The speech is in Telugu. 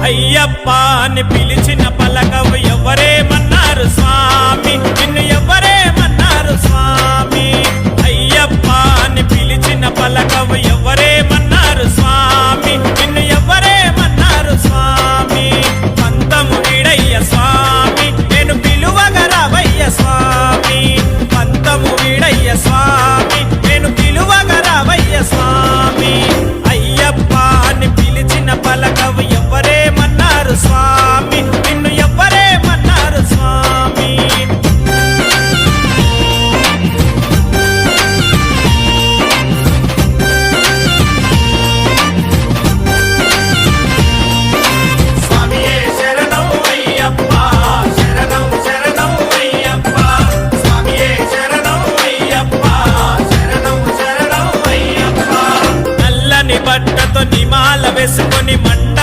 అయ్యప్ప అని పిలిచిన పలకవు ఎవరేమన్నారు స్వామి, నిన్ను ఎవరేమన్నారు స్వామి. అయ్యప్ప అని పిలిచిన పలకవు ఎవరేమన్నారు